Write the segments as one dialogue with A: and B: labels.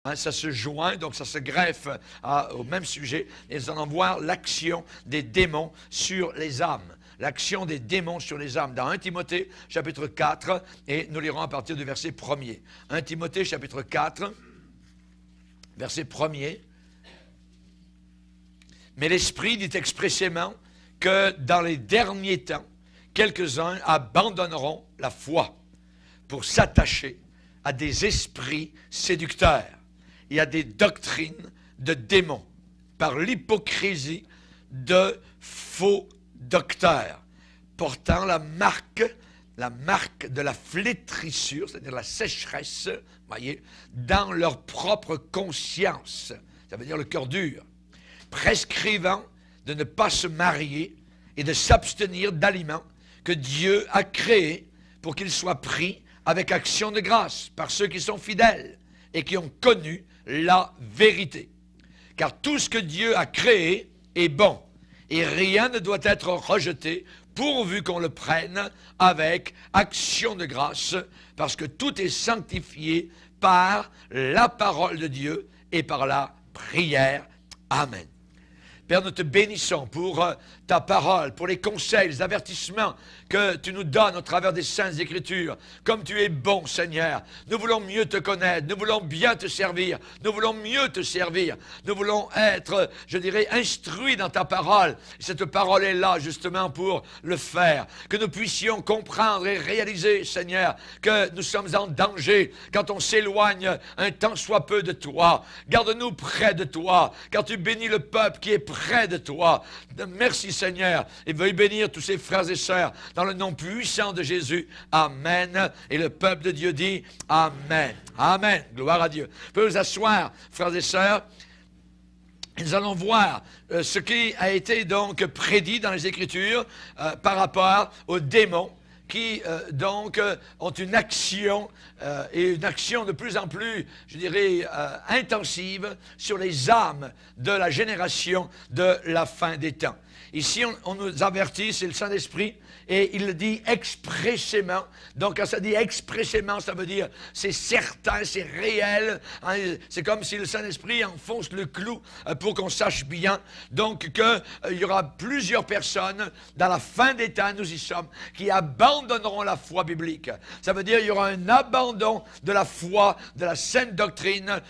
A: hein, ça se joint, donc ça se greffe au même sujet. Et nous allons voir l'action des démons sur les âmes. L'action des démons sur les âmes. Dans 1 Timothée, chapitre 4, et nous lirons à partir du verset 1er. 1 Timothée, chapitre 4, verset 1er. Mais l'Esprit dit expressément que dans les derniers temps, quelques-uns abandonneront la foi pour s'attacher à des esprits séducteurs et à des doctrines de démons par l'hypocrisie de faux docteurs portant la marque de la flétrissure, c'est-à-dire la sécheresse, voyez, dans leur propre conscience. Ça veut dire le cœur dur. Prescrivant de ne pas se marier et de s'abstenir d'aliments que Dieu a créés pour qu'ils soient pris avec action de grâce par ceux qui sont fidèles et qui ont connu la vérité. Car tout ce que Dieu a créé est bon et rien ne doit être rejeté pourvu qu'on le prenne avec action de grâce, parce que tout est sanctifié par la parole de Dieu et par la prière. Amen. Père, nous te bénissons pour ta parole, pour les conseils, les avertissements que tu nous donnes au travers des Saintes Écritures. Comme tu es bon, Seigneur, nous voulons mieux te connaître, nous voulons bien te servir, nous voulons mieux te servir, nous voulons être, je dirais, instruits dans ta parole. Et cette parole est là justement pour le faire, que nous puissions comprendre et réaliser, Seigneur, que nous sommes en danger quand on s'éloigne un tant soit peu de toi. Garde-nous près de toi, car tu bénis le peuple qui est près de toi. Merci, Seigneur, et veuille bénir tous ces frères et sœurs dans le nom puissant de Jésus. Amen. Et le peuple de Dieu dit Amen. Amen. Gloire à Dieu. Vous pouvez vous asseoir, frères et sœurs. Nous allons voir ce qui a été donc prédit dans les Écritures par rapport aux démons qui donc ont une action et une action de plus en plus, je dirais, intensive sur les âmes de la génération de la fin des temps. Ici, on nous avertit, c'est le Saint-Esprit, et il le dit expressément. Donc, quand ça dit expressément, ça veut dire c'est certain, c'est réel. Hein, c'est comme si le Saint-Esprit enfonce le clou pour qu'on sache bien. Donc, qu'il y aura plusieurs personnes, dans la fin des temps, nous y sommes, qui abandonneront la foi biblique. Ça veut dire qu'il y aura un abandon de la foi, de la sainte doctrine,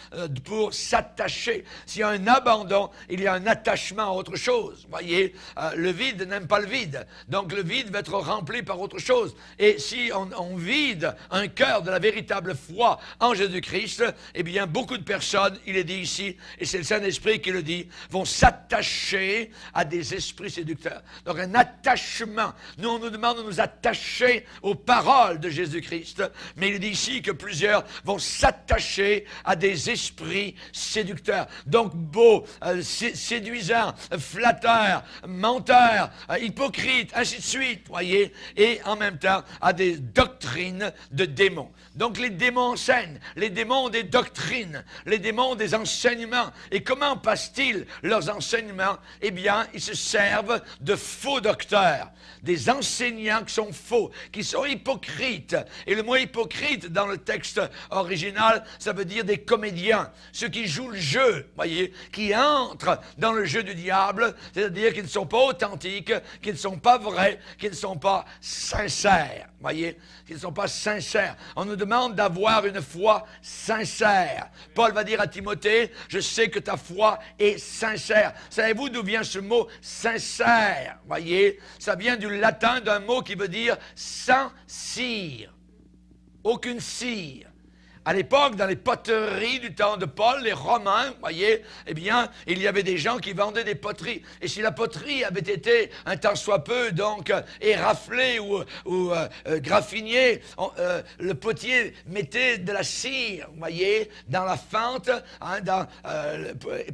A: pour s'attacher. S'il y a un abandon, il y a un attachement à autre chose. Vous voyez, le vide n'aime pas le vide. Donc, le vide va être rempli par autre chose. Et si on vide un cœur de la véritable foi en Jésus-Christ, eh bien, beaucoup de personnes, il est dit ici, et c'est le Saint-Esprit qui le dit, vont s'attacher à des esprits séducteurs. Donc, un attachement. Nous, on nous demande de nous attacher aux paroles de Jésus-Christ, mais il est dit ici que plusieurs vont s'attacher à des esprits séducteurs. Donc, beaux, séduisants, flatteurs, menteurs, hypocrites, ainsi de suite. Voyez, et en même temps à des doctrines de démons. Donc les démons enseignent, les démons ont des doctrines, les démons ont des enseignements. Et comment passent-ils leurs enseignements? Eh bien, ils se servent de faux docteurs, des enseignants qui sont faux, qui sont hypocrites. Et le mot hypocrite dans le texte original, ça veut dire des comédiens, ceux qui jouent le jeu, voyez, qui entrent dans le jeu du diable, c'est-à-dire qu'ils ne sont pas authentiques, qu'ils ne sont pas vrais, qu'ils ne sont pas sincères, voyez, qu'ils ne sont pas sincères. On nous demande d'avoir une foi sincère. Paul va dire à Timothée, je sais que ta foi est sincère. Savez-vous d'où vient ce mot sincère? Voyez, ça vient du latin d'un mot qui veut dire sans cire. Aucune cire. À l'époque, dans les poteries du temps de Paul, les Romains, voyez, eh bien, il y avait des gens qui vendaient des poteries. Et si la poterie avait été un tant soit peu, donc, éraflée ou graffinée, le potier mettait de la cire, voyez, dans la fente, hein,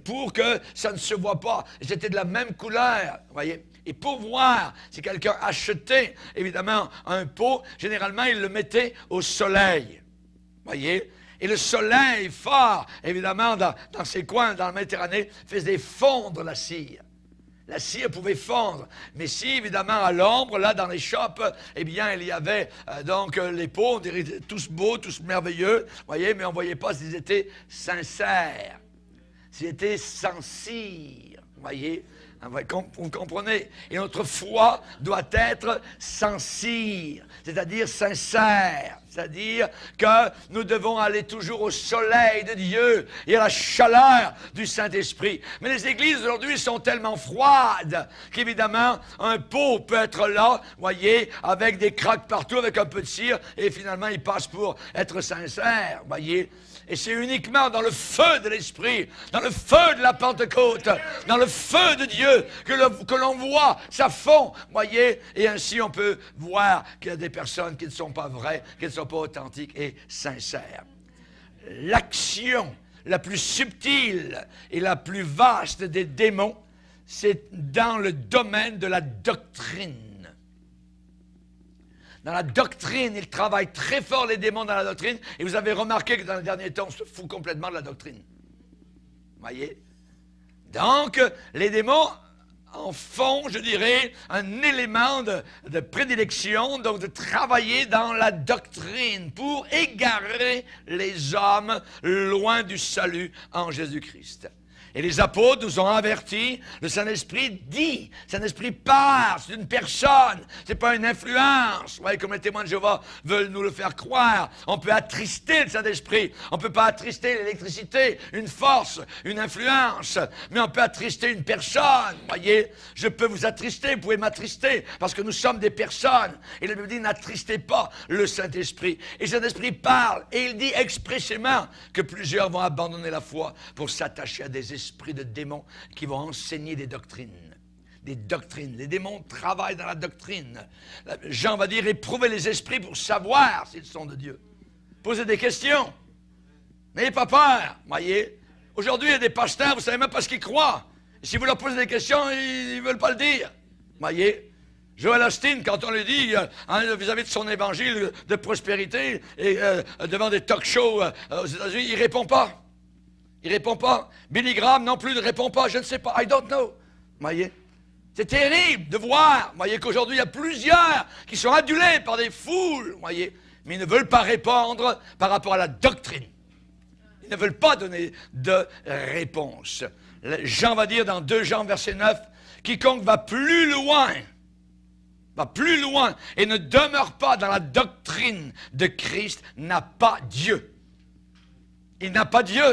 A: pour que ça ne se voit pas. Et c'était de la même couleur, voyez. Et pour voir si quelqu'un achetait, évidemment, un pot, généralement, il le mettait au soleil. Voyez? Et le soleil fort, évidemment, dans ces coins, dans la Méditerranée, faisait fondre la cire. La cire pouvait fondre. Mais si, évidemment, à l'ombre, là, dans les shops, eh bien, il y avait donc les pots, on dirait tous beaux, tous merveilleux, voyez, mais on ne voyait pas s'ils étaient sincères, s'ils étaient sans cire, voyez. Vous comprenez? Et notre foi doit être sans cire, c'est-à-dire sincère. C'est-à-dire que nous devons aller toujours au soleil de Dieu et à la chaleur du Saint-Esprit. Mais les églises aujourd'hui sont tellement froides qu'évidemment, un pot peut être là, voyez, avec des craques partout, avec un peu de cire, et finalement, il passe pour être sincère, voyez. Et c'est uniquement dans le feu de l'Esprit, dans le feu de la Pentecôte, dans le feu de Dieu que l'on voit ça fond, voyez. Et ainsi on peut voir qu'il y a des personnes qui ne sont pas vraies, qui ne sont pas authentiques et sincères. L'action la plus subtile et la plus vaste des démons, c'est dans le domaine de la doctrine. Dans la doctrine, ils travaillent très fort, les démons, dans la doctrine. Et vous avez remarqué que dans les derniers temps, on se fout complètement de la doctrine. Voyez? Donc, les démons en font, je dirais, un élément de prédilection, donc de travailler dans la doctrine pour égarer les hommes loin du salut en Jésus-Christ. Et les apôtres nous ont avertis, le Saint-Esprit dit, le Saint-Esprit parle, c'est une personne, c'est pas une influence. Vous voyez, comme les témoins de Jéhovah veulent nous le faire croire. On peut attrister le Saint-Esprit, on peut pas attrister l'électricité, une force, une influence, mais on peut attrister une personne. Vous voyez, je peux vous attrister, vous pouvez m'attrister, parce que nous sommes des personnes. Et la Bible dit, n'attristez pas le Saint-Esprit. Et le Saint-Esprit parle, et il dit expressément que plusieurs vont abandonner la foi pour s'attacher à des esprits de démons qui vont enseigner des doctrines. Des doctrines. Les démons travaillent dans la doctrine. Jean va dire, éprouvez les esprits pour savoir s'ils sont de Dieu. Posez des questions. N'ayez pas peur, voyez. Aujourd'hui, il y a des pasteurs, vous ne savez même pas ce qu'ils croient. Et si vous leur posez des questions, ils ne veulent pas le dire. Voyez. Joel Osteen, quand on lui dit, vis-à-vis de son évangile de prospérité, et devant des talk-shows aux États-Unis, il ne répond pas. Il ne répond pas. Billy Graham non plus ne répond pas. Je ne sais pas. I don't know. Voyez? C'est terrible de voir, voyez, qu'aujourd'hui, il y a plusieurs qui sont adulés par des foules, voyez, mais ils ne veulent pas répondre par rapport à la doctrine. Ils ne veulent pas donner de réponse. Jean va dire dans 2 Jean, verset 9, « Quiconque va plus loin et ne demeure pas dans la doctrine de Christ n'a pas Dieu. » Il n'a pas Dieu.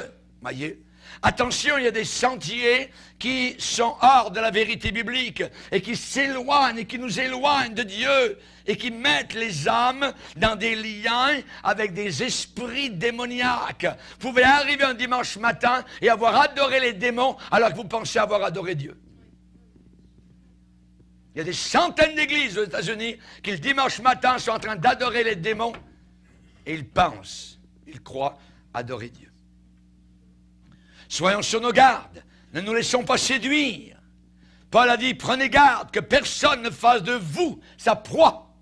A: Voyez? Attention, il y a des sentiers qui sont hors de la vérité biblique et qui s'éloignent et qui nous éloignent de Dieu et qui mettent les âmes dans des liens avec des esprits démoniaques. Vous pouvez arriver un dimanche matin et avoir adoré les démons alors que vous pensez avoir adoré Dieu. Il y a des centaines d'églises aux États-Unis qui le dimanche matin sont en train d'adorer les démons et ils pensent, ils croient adorer Dieu. Soyons sur nos gardes, ne nous laissons pas séduire. Paul a dit, prenez garde que personne ne fasse de vous sa proie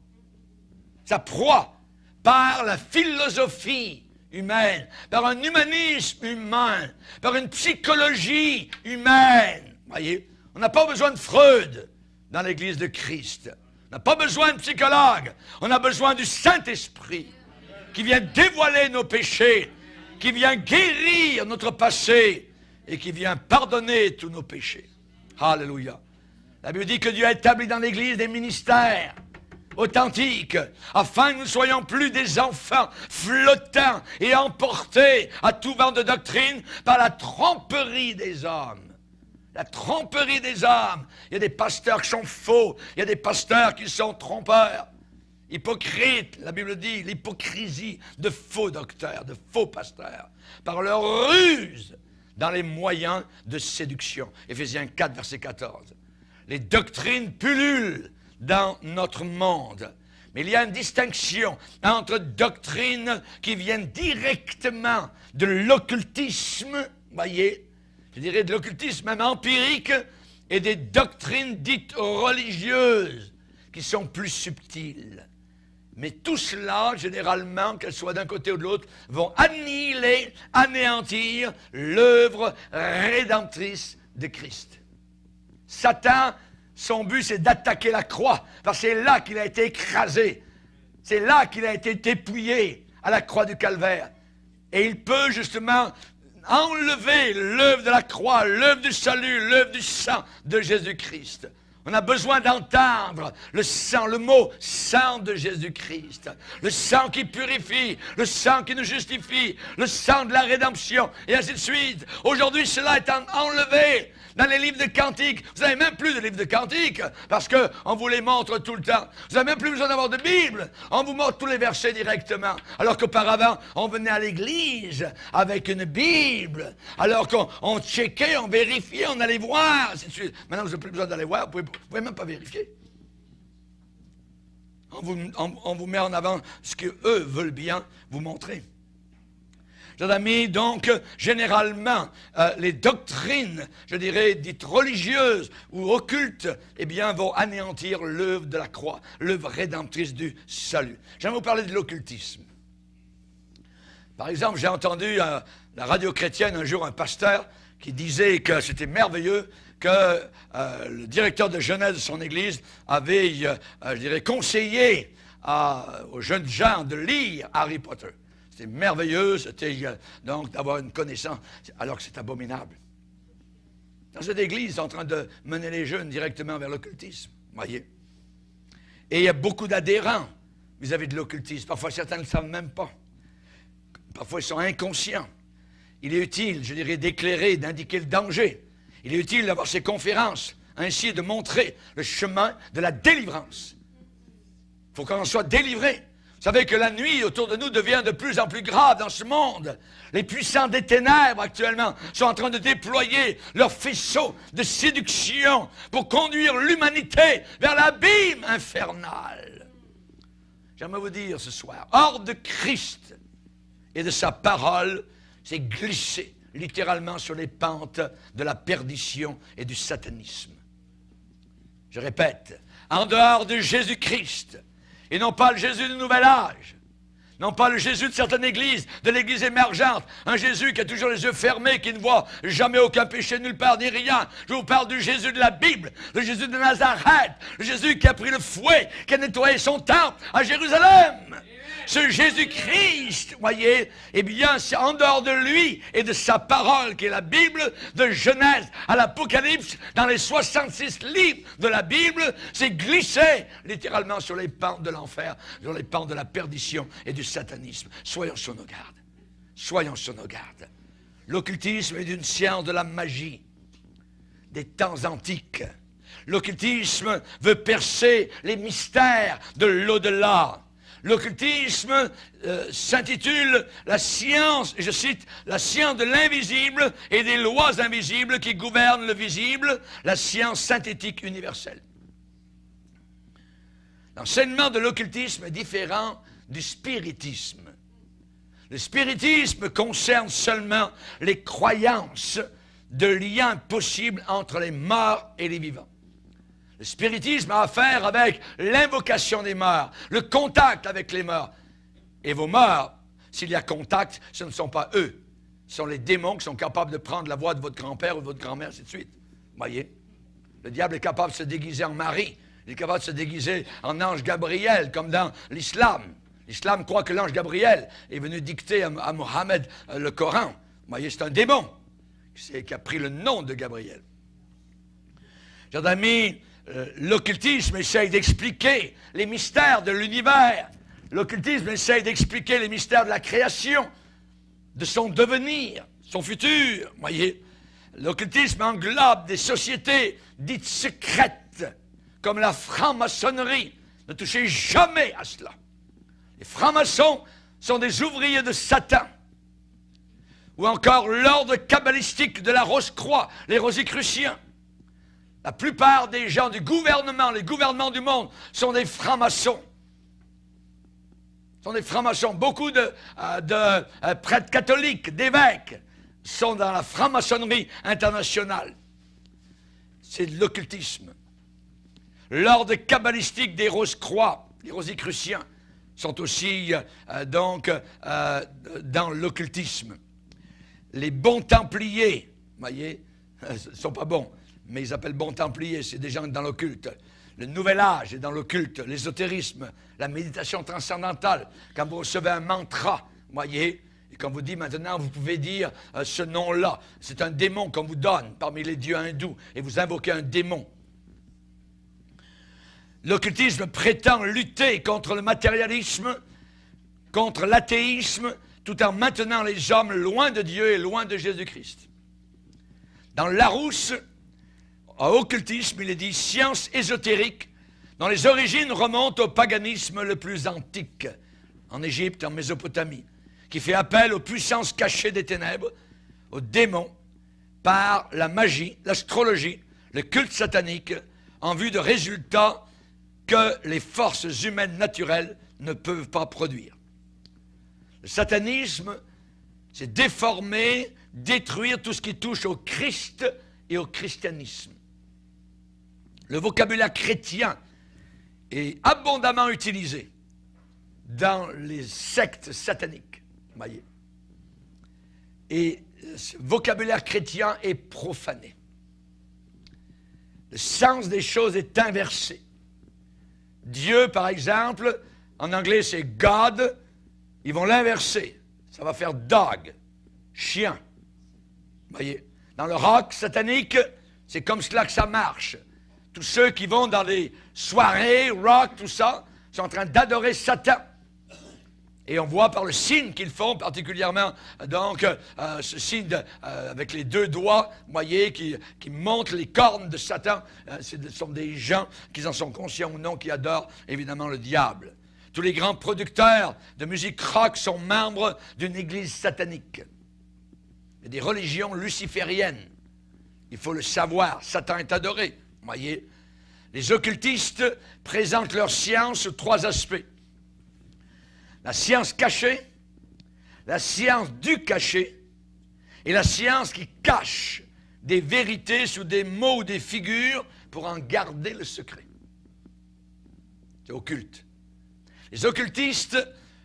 A: par la philosophie humaine, par un humanisme humain, par une psychologie humaine. Voyez, on n'a pas besoin de Freud dans l'Église de Christ. On n'a pas besoin de psychologue. On a besoin du Saint-Esprit qui vient dévoiler nos péchés, qui vient guérir notre passé et qui vient pardonner tous nos péchés. Alléluia. La Bible dit que Dieu a établi dans l'Église des ministères authentiques, afin que nous ne soyons plus des enfants flottants et emportés à tout vent de doctrine par la tromperie des hommes. La tromperie des hommes. Il y a des pasteurs qui sont faux, il y a des pasteurs qui sont trompeurs. Hypocrite, la Bible dit, l'hypocrisie de faux docteurs, de faux pasteurs, par leur ruse dans les moyens de séduction. Éphésiens 4, verset 14. Les doctrines pullulent dans notre monde. Mais il y a une distinction entre doctrines qui viennent directement de l'occultisme, voyez, je dirais de l'occultisme même empirique, et des doctrines dites religieuses qui sont plus subtiles. Mais tout cela, généralement, qu'elles soient d'un côté ou de l'autre, vont annihiler, anéantir l'œuvre rédemptrice de Christ. Satan, son but, c'est d'attaquer la croix, parce que c'est là qu'il a été écrasé. C'est là qu'il a été dépouillé à la croix du calvaire. Et il peut justement enlever l'œuvre de la croix, l'œuvre du salut, l'œuvre du sang de Jésus-Christ. On a besoin d'entendre le sang, le mot sang de Jésus-Christ. Le sang qui purifie, le sang qui nous justifie, le sang de la rédemption, et ainsi de suite. Aujourd'hui, cela est enlevé dans les livres de cantiques. Vous n'avez même plus de livres de cantiques, parce qu'on vous les montre tout le temps. Vous n'avez même plus besoin d'avoir de Bible. On vous montre tous les versets directement. Alors qu'auparavant, on venait à l'église avec une Bible. Alors qu'on checkait, on vérifiait, on allait voir, ainsi de suite. Maintenant, vous n'avez plus besoin d'aller voir, vous ne pouvez même pas vérifier. On vous met en avant ce qu'eux veulent bien vous montrer. Chers amis, donc, généralement, les doctrines, je dirais, dites religieuses ou occultes, eh bien, vont anéantir l'œuvre de la croix, l'œuvre rédemptrice du salut. J'aimerais vous parler de l'occultisme. Par exemple, j'ai entendu à la radio chrétienne un jour un pasteur qui disait que c'était merveilleux que le directeur de jeunesse de son église avait, je dirais, conseillé aux jeunes gens de lire Harry Potter. C'était merveilleux, c'était donc d'avoir une connaissance, alors que c'est abominable. Dans cette église, ils sont en train de mener les jeunes directement vers l'occultisme, voyez. Et il y a beaucoup d'adhérents vis-à-vis de l'occultisme. Parfois, certains ne le savent même pas. Parfois, ils sont inconscients. Il est utile, je dirais, d'éclairer, d'indiquer le danger. Il est utile d'avoir ces conférences, ainsi de montrer le chemin de la délivrance. Il faut qu'on en soit délivré. Vous savez que la nuit autour de nous devient de plus en plus grave dans ce monde. Les puissants des ténèbres actuellement sont en train de déployer leurs faisceaux de séduction pour conduire l'humanité vers l'abîme infernal. J'aimerais vous dire ce soir, hors de Christ et de sa parole, c'est glissé littéralement sur les pentes de la perdition et du satanisme. Je répète, en dehors de Jésus-Christ, et non pas le Jésus du Nouvel Âge, non pas le Jésus de certaines églises, de l'église émergente, un Jésus qui a toujours les yeux fermés, qui ne voit jamais aucun péché nulle part, ni rien. Je vous parle du Jésus de la Bible, le Jésus de Nazareth, le Jésus qui a pris le fouet, qui a nettoyé son temple à Jérusalem. Ce Jésus-Christ, voyez, eh bien, c'est en dehors de lui et de sa parole, qui est la Bible, de Genèse à l'Apocalypse, dans les 66 livres de la Bible, c'est glissé littéralement sur les pentes de l'enfer, sur les pentes de la perdition et du satanisme. Soyons sur nos gardes. Soyons sur nos gardes. L'occultisme est une science de la magie des temps antiques. L'occultisme veut percer les mystères de l'au-delà. L'occultisme s'intitule la science, je cite, la science de l'invisible et des lois invisibles qui gouvernent le visible, la science synthétique universelle. L'enseignement de l'occultisme est différent du spiritisme. Le spiritisme concerne seulement les croyances de liens possibles entre les morts et les vivants. Le spiritisme a affaire avec l'invocation des morts, le contact avec les morts. Et vos morts, s'il y a contact, ce ne sont pas eux. Ce sont les démons qui sont capables de prendre la voix de votre grand-père ou de votre grand-mère, ainsi de suite. Voyez? Le diable est capable de se déguiser en Marie. Il est capable de se déguiser en ange Gabriel, comme dans l'islam. L'islam croit que l'ange Gabriel est venu dicter à Mohammed le Coran. Voyez, c'est un démon qui a pris le nom de Gabriel. Chers amis, l'occultisme essaye d'expliquer les mystères de l'univers. L'occultisme essaye d'expliquer les mystères de la création, de son devenir, son futur. Voyez, l'occultisme englobe des sociétés dites secrètes, comme la franc-maçonnerie. Ne touchez jamais à cela. Les francs-maçons sont des ouvriers de Satan. Ou encore l'ordre kabbalistique de la Rose-Croix, les Rosicruciens. La plupart des gens du gouvernement, les gouvernements du monde, sont des francs-maçons. Sont des francs-maçons. Beaucoup de prêtres catholiques, d'évêques, sont dans la franc-maçonnerie internationale. C'est de l'occultisme. L'ordre kabbalistique des Rose-Croix, les Rosicruciens, sont aussi dans l'occultisme. Les bons templiers, vous voyez, ne sont pas bons. mais ils appellent bons templiers, c'est des gens dans l'occulte. Le nouvel âge est dans l'occulte, l'ésotérisme, la méditation transcendantale. Quand vous recevez un mantra, voyez, et qu'on vous dit maintenant, vous pouvez dire ce nom-là. C'est un démon qu'on vous donne parmi les dieux hindous, et vous invoquez un démon. L'occultisme prétend lutter contre le matérialisme, contre l'athéisme, tout en maintenant les hommes loin de Dieu et loin de Jésus-Christ. Dans Larousse, à occultisme, il est dit science ésotérique, dont les origines remontent au paganisme le plus antique, en Égypte, en Mésopotamie, qui fait appel aux puissances cachées des ténèbres, aux démons, par la magie, l'astrologie, le culte satanique, en vue de résultats que les forces humaines naturelles ne peuvent pas produire. Le satanisme, c'est déformer, détruire tout ce qui touche au Christ et au christianisme. Le vocabulaire chrétien est abondamment utilisé dans les sectes sataniques, voyez. Et ce vocabulaire chrétien est profané. Le sens des choses est inversé. Dieu, par exemple, en anglais c'est God, ils vont l'inverser. Ça va faire dog, chien. Voyez, dans le rock satanique, c'est comme cela que ça marche. Tous ceux qui vont dans les soirées, rock, tout ça, sont en train d'adorer Satan. Et on voit par le signe qu'ils font, particulièrement, donc, ce signe avec les deux doigts, vous voyez, qui montrent les cornes de Satan. Ce sont des gens qui en sont conscients ou non, qui adorent évidemment le diable. Tous les grands producteurs de musique rock sont membres d'une église satanique. Il y a des religions lucifériennes. Il faut le savoir, Satan est adoré. Vous voyez, les occultistes présentent leur science sous trois aspects. La science cachée, la science du caché et la science qui cache des vérités sous des mots ou des figures pour en garder le secret. C'est occulte. Les occultistes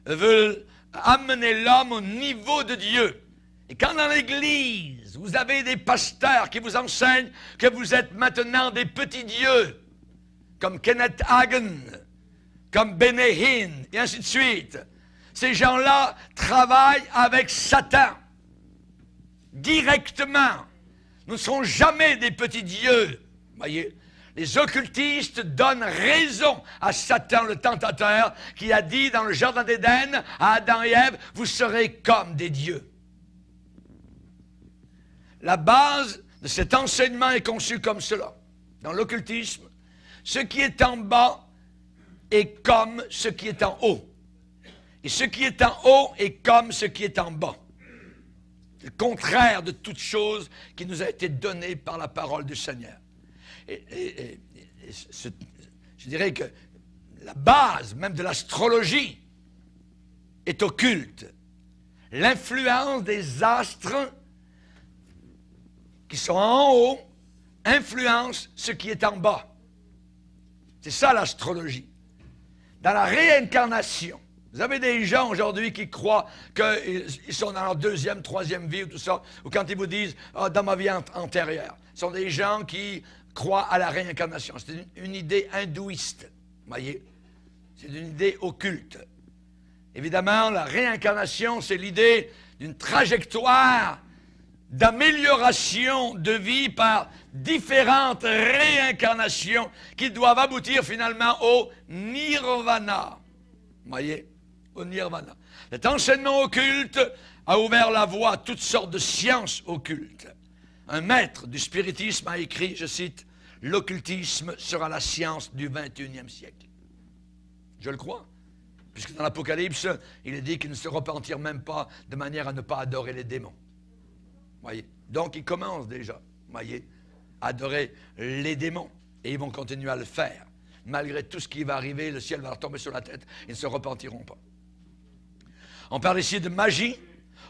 A: veulent amener l'homme au niveau de Dieu. Et quand dans l'Église, vous avez des pasteurs qui vous enseignent que vous êtes maintenant des petits dieux, comme Kenneth Hagin, comme Benny Hinn, et ainsi de suite. Ces gens-là travaillent avec Satan, directement. Nous ne serons jamais des petits dieux. Voyez, les occultistes donnent raison à Satan, le tentateur, qui a dit dans le jardin d'Éden à Adam et Ève, vous serez comme des dieux. La base de cet enseignement est conçue comme cela. Dans l'occultisme, ce qui est en bas est comme ce qui est en haut. Et ce qui est en haut est comme ce qui est en bas. C'est le contraire de toute chose qui nous a été donnée par la parole du Seigneur. Je dirais que la base même de l'astrologie est occulte. L'influence des astres qui sont en haut influence ce qui est en bas. C'est ça l'astrologie. Dans la réincarnation, vous avez des gens aujourd'hui qui croient qu'ils sont dans leur deuxième, troisième vie ou tout ça, ou quand ils vous disent « dans ma vie antérieure ». Ce sont des gens qui croient à la réincarnation. C'est une idée hindouiste, voyez. C'est une idée occulte. Évidemment, la réincarnation, c'est l'idée d'une trajectoire d'amélioration de vie par différentes réincarnations qui doivent aboutir finalement au nirvana. Vous voyez, au nirvana. Cet enseignement occulte a ouvert la voie à toutes sortes de sciences occultes. Un maître du spiritisme a écrit, je cite, « L'occultisme sera la science du 21e siècle ». Je le crois, puisque dans l'Apocalypse, il est dit qu'ils ne se repentirent même pas de manière à ne pas adorer les démons. Voyez. Donc, ils commencent déjà, voyez, à adorer les démons. Et ils vont continuer à le faire. Malgré tout ce qui va arriver, le ciel va leur tomber sur la tête. Ils ne se repentiront pas. On parle ici de magie.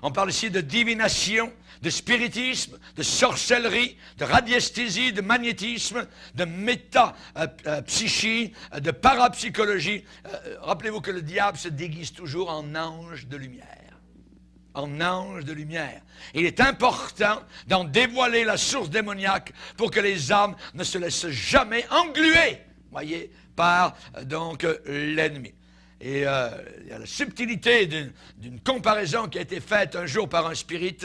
A: On parle ici de divination, de spiritisme, de sorcellerie, de radiesthésie, de magnétisme, de métapsychie, de parapsychologie. Rappelez-vous que le diable se déguise toujours en ange de lumière. en ange de lumière. Il est important d'en dévoiler la source démoniaque pour que les âmes ne se laissent jamais engluer, voyez, par donc l'ennemi. Et il y a la subtilité d'une comparaison qui a été faite un jour par un spirit.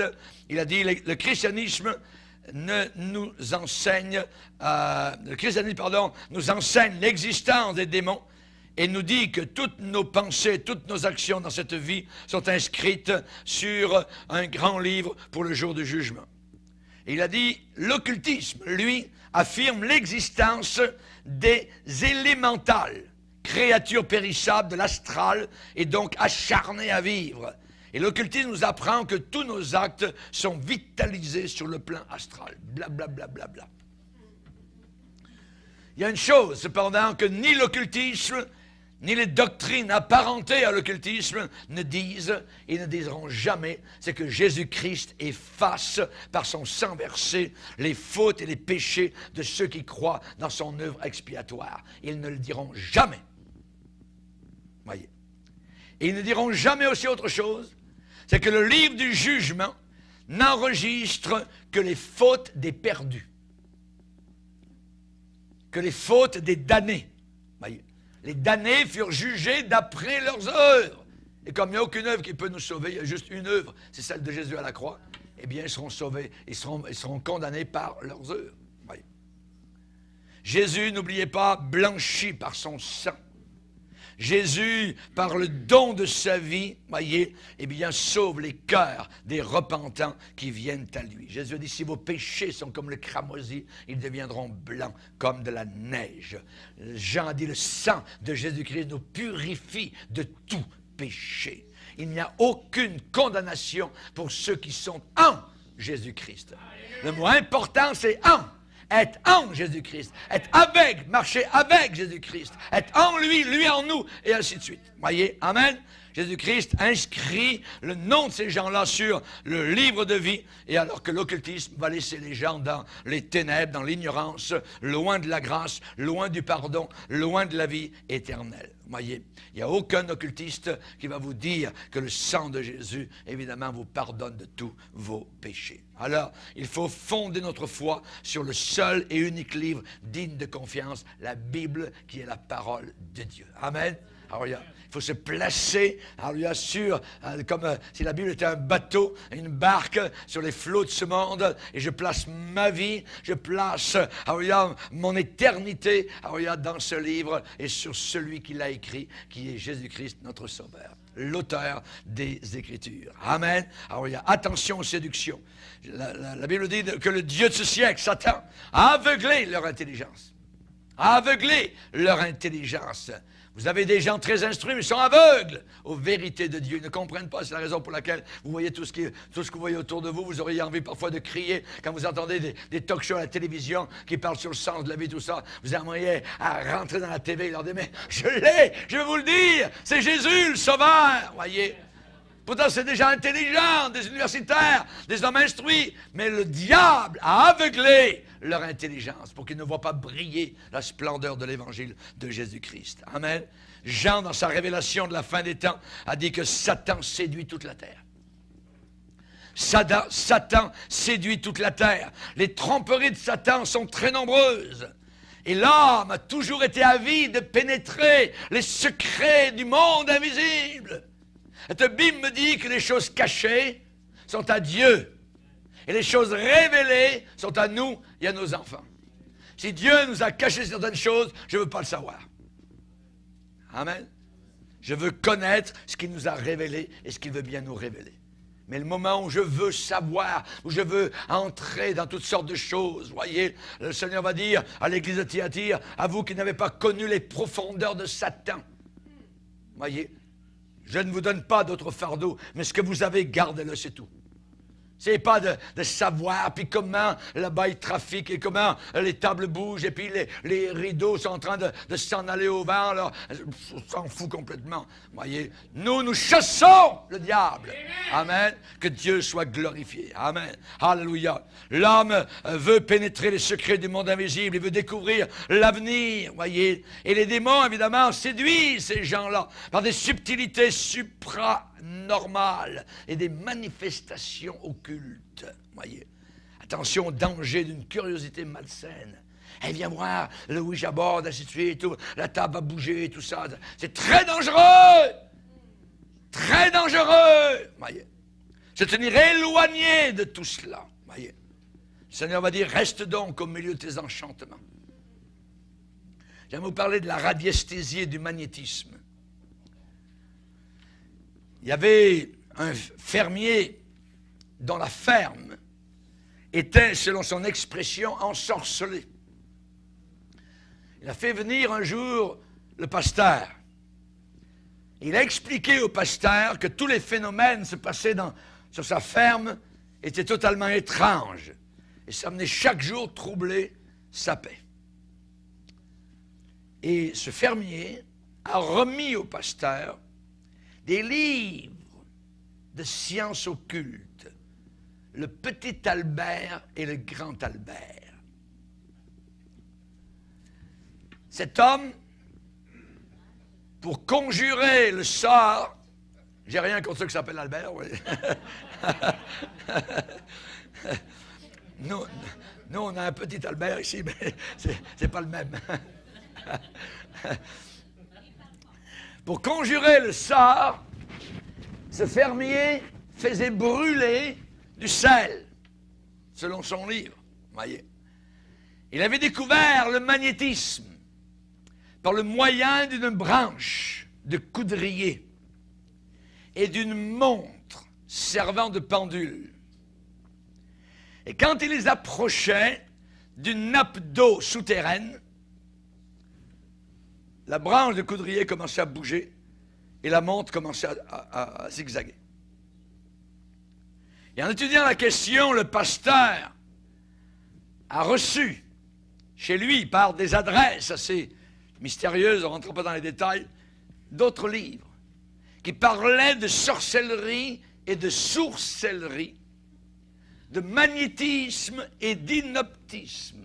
A: Il a dit, le christianisme nous enseigne l'existence des démons et nous dit que toutes nos pensées, toutes nos actions dans cette vie sont inscrites sur un grand livre pour le jour du jugement. Et il a dit, l'occultisme, lui, affirme l'existence des élémentales, créatures périssables de l'astral et donc acharnées à vivre. Et l'occultisme nous apprend que tous nos actes sont vitalisés sur le plan astral. Blablabla. Bla, bla, bla, bla. Il y a une chose, cependant, que ni l'occultisme, ni les doctrines apparentées à l'occultisme ne disent et ne diront jamais, c'est que Jésus-Christ efface par son sang versé les fautes et les péchés de ceux qui croient dans son œuvre expiatoire. Ils ne le diront jamais. Voyez. Et ils ne diront jamais aussi autre chose, c'est que le livre du jugement n'enregistre que les fautes des perdus, que les fautes des damnés. Voyez. Les damnés furent jugés d'après leurs œuvres. Et comme il n'y a aucune œuvre qui peut nous sauver, il y a juste une œuvre, c'est celle de Jésus à la croix, eh bien, ils seront sauvés, ils seront condamnés par leurs œuvres. Voyez. Jésus, n'oubliez pas, blanchi par son sang. Jésus, par le don de sa vie, voyez, eh bien, sauve les cœurs des repentants qui viennent à lui. Jésus a dit, si vos péchés sont comme le cramoisi, ils deviendront blancs comme de la neige. Jean a dit, le sang de Jésus-Christ nous purifie de tout péché. Il n'y a aucune condamnation pour ceux qui sont en Jésus-Christ. Le mot important, c'est en. Être en Jésus-Christ, être avec, marcher avec Jésus-Christ, être en lui, lui en nous, et ainsi de suite. Voyez, amen. Jésus-Christ inscrit le nom de ces gens-là sur le livre de vie, et alors que l'occultisme va laisser les gens dans les ténèbres, dans l'ignorance, loin de la grâce, loin du pardon, loin de la vie éternelle. Voyez, il n'y a aucun occultiste qui va vous dire que le sang de Jésus, évidemment, vous pardonne de tous vos péchés. Alors, il faut fonder notre foi sur le seul et unique livre digne de confiance, la Bible, qui est la parole de Dieu. Amen. Alors, il faut se placer, alors, sur, comme si la Bible était un bateau, une barque sur les flots de ce monde, et je place ma vie, je place alors, mon éternité alors, dans ce livre et sur celui qui l'a écrit, qui est Jésus-Christ, notre Sauveur, l'auteur des Écritures. Amen. Alors, attention aux séductions. La Bible dit que le Dieu de ce siècle, Satan, a aveuglé leur intelligence. A aveuglé leur intelligence. Vous avez des gens très instruits, mais ils sont aveugles aux vérités de Dieu. Ils ne comprennent pas. C'est la raison pour laquelle vous voyez tout ce que vous voyez autour de vous. Vous auriez envie parfois de crier quand vous entendez des talk-shows à la télévision qui parlent sur le sens de la vie, tout ça. Vous aimeriez à rentrer dans la TV et leur dire, mais je l'ai, je vais vous le dire, c'est Jésus le Sauveur. Voyez. Pourtant, c'est des gens intelligents, des universitaires, des hommes instruits. Mais le diable a aveuglé leur intelligence pour qu'ils ne voient pas briller la splendeur de l'évangile de Jésus-Christ. Amen. Jean, dans sa révélation de la fin des temps, a dit que Satan séduit toute la terre. Satan séduit toute la terre. Les tromperies de Satan sont très nombreuses. Et l'homme a toujours été avide de pénétrer les secrets du monde invisible. Cette Bible me dit que les choses cachées sont à Dieu. Et les choses révélées sont à nous et à nos enfants. Si Dieu nous a caché certaines choses, je ne veux pas le savoir. Amen. Je veux connaître ce qu'il nous a révélé et ce qu'il veut bien nous révéler. Mais le moment où je veux savoir, où je veux entrer dans toutes sortes de choses, voyez, le Seigneur va dire à l'église de Thyatire, à vous qui n'avez pas connu les profondeurs de Satan, voyez, je ne vous donne pas d'autre fardeau, mais ce que vous avez, gardez-le, c'est tout. C'est pas de savoir, puis comment là-bas il trafique, et comment les tables bougent, et puis les rideaux sont en train de s'en aller au vent, là. On s'en fout complètement. Voyez, nous chassons le diable. Amen. Que Dieu soit glorifié. Amen. Alléluia. L'homme veut pénétrer les secrets du monde invisible, il veut découvrir l'avenir, voyez. Et les démons, évidemment, séduisent ces gens-là par des subtilités supranormales et des manifestations occultes. Voyez. Attention au danger d'une curiosité malsaine. Elle vient voir le Ouija board, ainsi de suite, tout, la table va bouger, tout ça. C'est très dangereux! Très dangereux! Voyez. Se tenir éloigné de tout cela. Voyez. Le Seigneur va dire, reste donc au milieu de tes enchantements. J'aime vous parler de la radiesthésie et du magnétisme. Il y avait un fermier dont la ferme était, selon son expression, ensorcelée. Il a fait venir un jour le pasteur. Il a expliqué au pasteur que tous les phénomènes se passaient sur sa ferme étaient totalement étranges. Et ça venait chaque jour troubler sa paix. Et ce fermier a remis au pasteur des livres de sciences occultes, le petit Albert et le grand Albert. Cet homme, pour conjurer le sort, j'ai rien contre ceux qui s'appellent Albert, oui. Nous, on a un petit Albert ici, mais c'est pas le même. Pour conjurer le sort, ce fermier faisait brûler du sel, selon son livre. Voyez. Il avait découvert le magnétisme par le moyen d'une branche de coudrier et d'une montre servant de pendule. Et quand il les approchait d'une nappe d'eau souterraine, la branche de coudrier commençait à bouger et la montre commençait à zigzaguer. Et en étudiant la question, le pasteur a reçu chez lui, par des adresses assez mystérieuses, on ne rentre pas dans les détails, d'autres livres qui parlaient de sorcellerie et de sourcellerie, de magnétisme et d'inoptisme.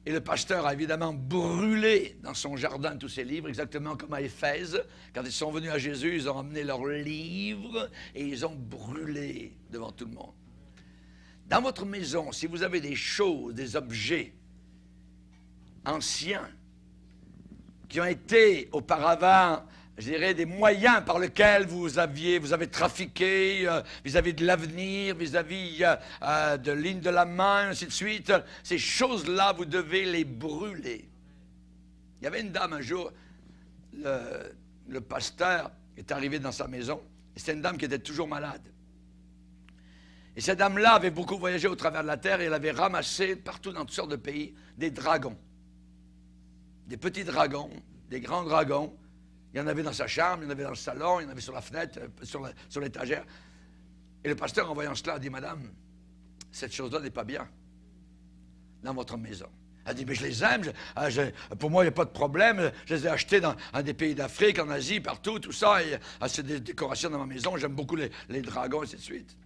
A: Et le pasteur a évidemment brûlé dans son jardin tous ces livres, exactement comme à Éphèse. Quand ils sont venus à Jésus, ils ont emmené leurs livres et ils ont brûlé devant tout le monde. Dans votre maison, si vous avez des choses, des objets anciens qui ont été auparavant, je dirais, des moyens par lesquels vous avez trafiqué vis-à-vis de l'avenir, vis-à-vis de ligne de la main, ainsi de suite, ces choses-là, vous devez les brûler. Il y avait une dame un jour, le pasteur est arrivé dans sa maison, et c'était une dame qui était toujours malade. Et cette dame-là avait beaucoup voyagé au travers de la terre, et elle avait ramassé partout dans toutes sortes de pays des dragons. Des petits dragons, des grands dragons. Il y en avait dans sa chambre, il y en avait dans le salon, il y en avait sur la fenêtre, sur l'étagère. Et le pasteur, en voyant cela, a dit, madame, cette chose-là n'est pas bien dans votre maison. Elle dit, mais je les aime, pour moi, il n'y a pas de problème. Je les ai achetés dans des pays d'Afrique, en Asie, partout, tout ça. Et c'est des décorations dans ma maison, j'aime beaucoup les dragons, et ainsi de suite.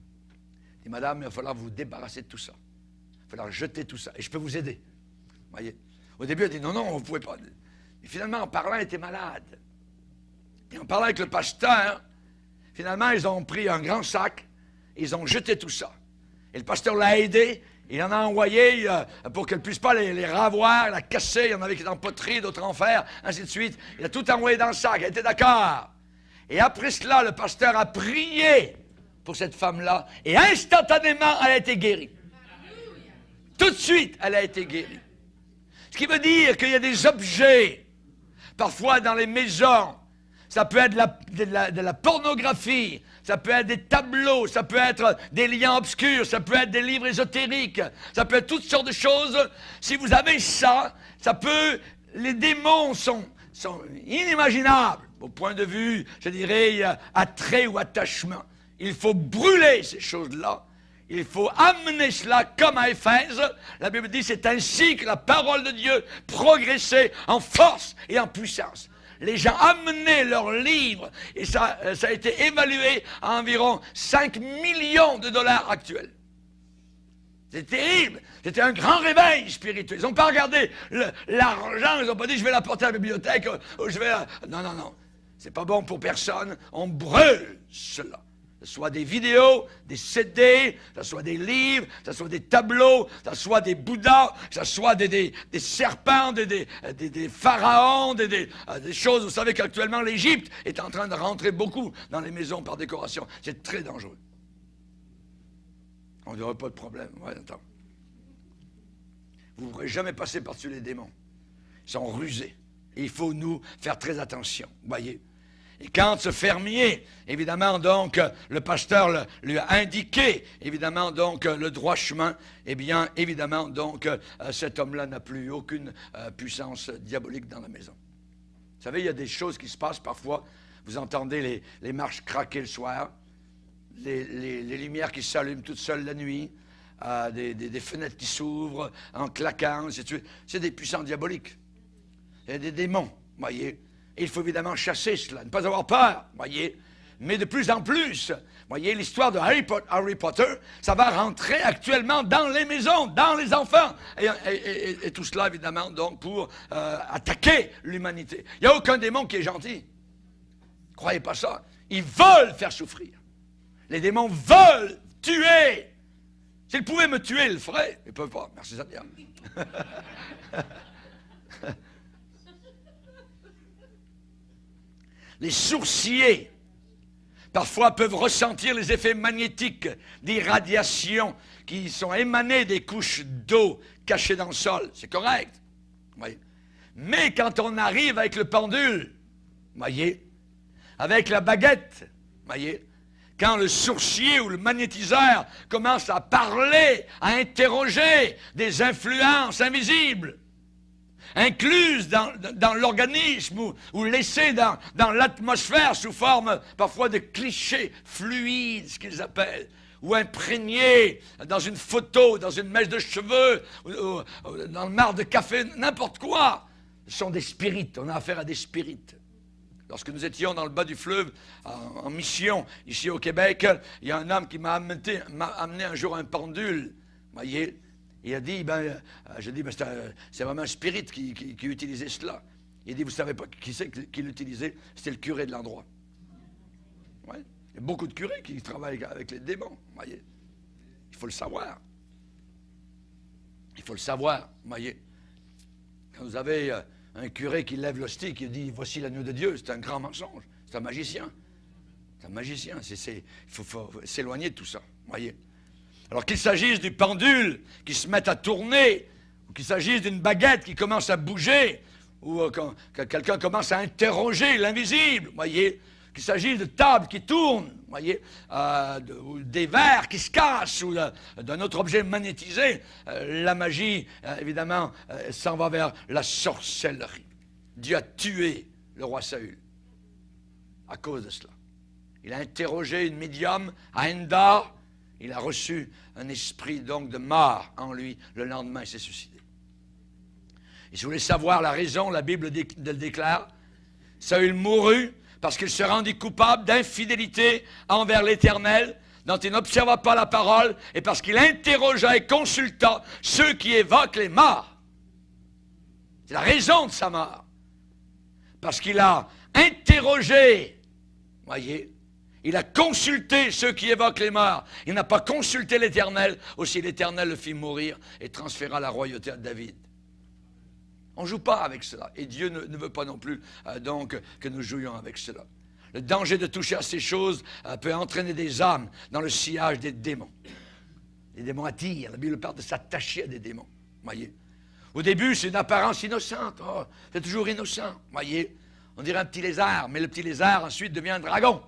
A: Elle dit, madame, il va falloir vous débarrasser de tout ça. Il va falloir jeter tout ça. Et je peux vous aider. Vous voyez? Au début, elle dit, non, vous ne pouvez pas. Et finalement, en parlant, elle était malade. Et en parlant avec le pasteur, finalement, ils ont pris un grand sac et ils ont jeté tout ça. Et le pasteur l'a aidé, il en a envoyé pour qu'elle ne puisse pas les ravoir, la casser. Il y en avait qui étaient en poterie, d'autres en fer, ainsi de suite. Il a tout envoyé dans le sac, elle était d'accord. Et après cela, le pasteur a prié pour cette femme-là et instantanément, elle a été guérie. Tout de suite, elle a été guérie. Ce qui veut dire qu'il y a des objets, parfois dans les maisons, ça peut être de la pornographie, ça peut être des tableaux, ça peut être des liens obscurs, ça peut être des livres ésotériques, ça peut être toutes sortes de choses. Si vous avez ça, les démons sont inimaginables, au point de vue, je dirais, attrait ou attachement. il faut brûler ces choses-là. Il faut amener cela comme à Éphèse. La Bible dit, c'est ainsi que la parole de Dieu progressait en force et en puissance. Les gens amenaient leurs livres et ça a été évalué à environ 5 millions de dollars actuels. C'était terrible. C'était un grand réveil spirituel. Ils n'ont pas regardé l'argent, ils n'ont pas dit je vais l'apporter à la bibliothèque, ou je vais... Non, non, non. C'est pas bon pour personne. On brûle cela. Que ce soit des vidéos, des CD, que ce soit des livres, que ce soit des tableaux, que ce soit des bouddhas, que ce soit des serpents, des pharaons, des choses. Vous savez qu'actuellement, l'Égypte est en train de rentrer beaucoup dans les maisons par décoration. C'est très dangereux. On n'aurait pas de problème. Ouais, attends. Vous ne pourrez jamais passer par-dessus les démons. Ils sont rusés. Et il faut nous faire très attention. Vous voyez? Et quand ce fermier, évidemment, donc, le pasteur lui a indiqué, évidemment, donc, le droit chemin, eh bien, évidemment, donc, cet homme-là n'a plus aucune puissance diabolique dans la maison. Vous savez, il y a des choses qui se passent parfois. Vous entendez les marches craquer le soir, les lumières qui s'allument toutes seules la nuit, des fenêtres qui s'ouvrent en claquant, c'est des puissants diaboliques. Il y a des démons, voyez. Et il faut évidemment chasser cela, ne pas avoir peur, voyez. Mais de plus en plus, voyez, l'histoire de Harry Potter, ça va rentrer actuellement dans les maisons, dans les enfants. Et tout cela, évidemment, donc, pour attaquer l'humanité. Il n'y a aucun démon qui est gentil. Croyez pas ça. Ils veulent faire souffrir. Les démons veulent tuer. S'ils pouvaient me tuer, ils le feraient. Ils ne peuvent pas. Merci, Seigneur. Les sourciers, parfois, peuvent ressentir les effets magnétiques des radiations qui sont émanées des couches d'eau cachées dans le sol. C'est correct. Voyez. Mais quand on arrive avec le pendule, voyez, avec la baguette, voyez, quand le sourcier ou le magnétiseur commence à parler, à interroger des influences invisibles, incluses dans l'organisme ou laissées dans l'atmosphère sous forme parfois de clichés fluides, ce qu'ils appellent, ou imprégnées dans une photo, dans une mèche de cheveux, ou dans le marc de café, n'importe quoi. Ce sont des spirites, on a affaire à des spirites. Lorsque nous étions dans le bas du fleuve, en mission, ici au Québec, il y a un homme qui m'a amené un jour un pendule, voyez. Il a dit, j'ai dit, c'est vraiment un spirit qui utilisait cela. Il a dit, vous ne savez pas qui c'est qui l'utilisait? C'était le curé de l'endroit. Ouais. Il y a beaucoup de curés qui travaillent avec les démons, voyez. Il faut le savoir. Il faut le savoir, voyez. Quand vous avez un curé qui lève l'hostie, qui dit, voici l'agneau de Dieu, c'est un grand mensonge. C'est un magicien. C'est un magicien. Il faut s'éloigner de tout ça, voyez. Alors qu'il s'agisse du pendule qui se met à tourner, ou qu'il s'agisse d'une baguette qui commence à bouger, ou quand quelqu'un commence à interroger l'invisible, voyez, qu'il s'agisse de tables qui tournent, voyez, ou des verres qui se cassent, ou d'un autre objet magnétisé, la magie, évidemment, s'en va vers la sorcellerie. Dieu a tué le roi Saül à cause de cela. Il a interrogé une médium à Endor. Il a reçu un esprit donc de mort en lui. Le lendemain, il s'est suicidé. Et si vous voulez savoir la raison, la Bible le déclare. Saül mourut parce qu'il se rendit coupable d'infidélité envers l'Éternel, dont il n'observa pas la parole, et parce qu'il interrogea et consulta ceux qui évoquent les morts. C'est la raison de sa mort. Parce qu'il a interrogé, voyez, il a consulté ceux qui évoquent les morts. Il n'a pas consulté l'Éternel. Aussi l'Éternel le fit mourir et transféra la royauté à David. On ne joue pas avec cela. Et Dieu ne veut pas non plus donc que nous jouions avec cela. Le danger de toucher à ces choses peut entraîner des âmes dans le sillage des démons. Les démons attirent. La Bible parle de s'attacher à des démons. Voyez. Au début, c'est une apparence innocente. Oh, c'est toujours innocent. Voyez. On dirait un petit lézard. Mais le petit lézard ensuite devient un dragon.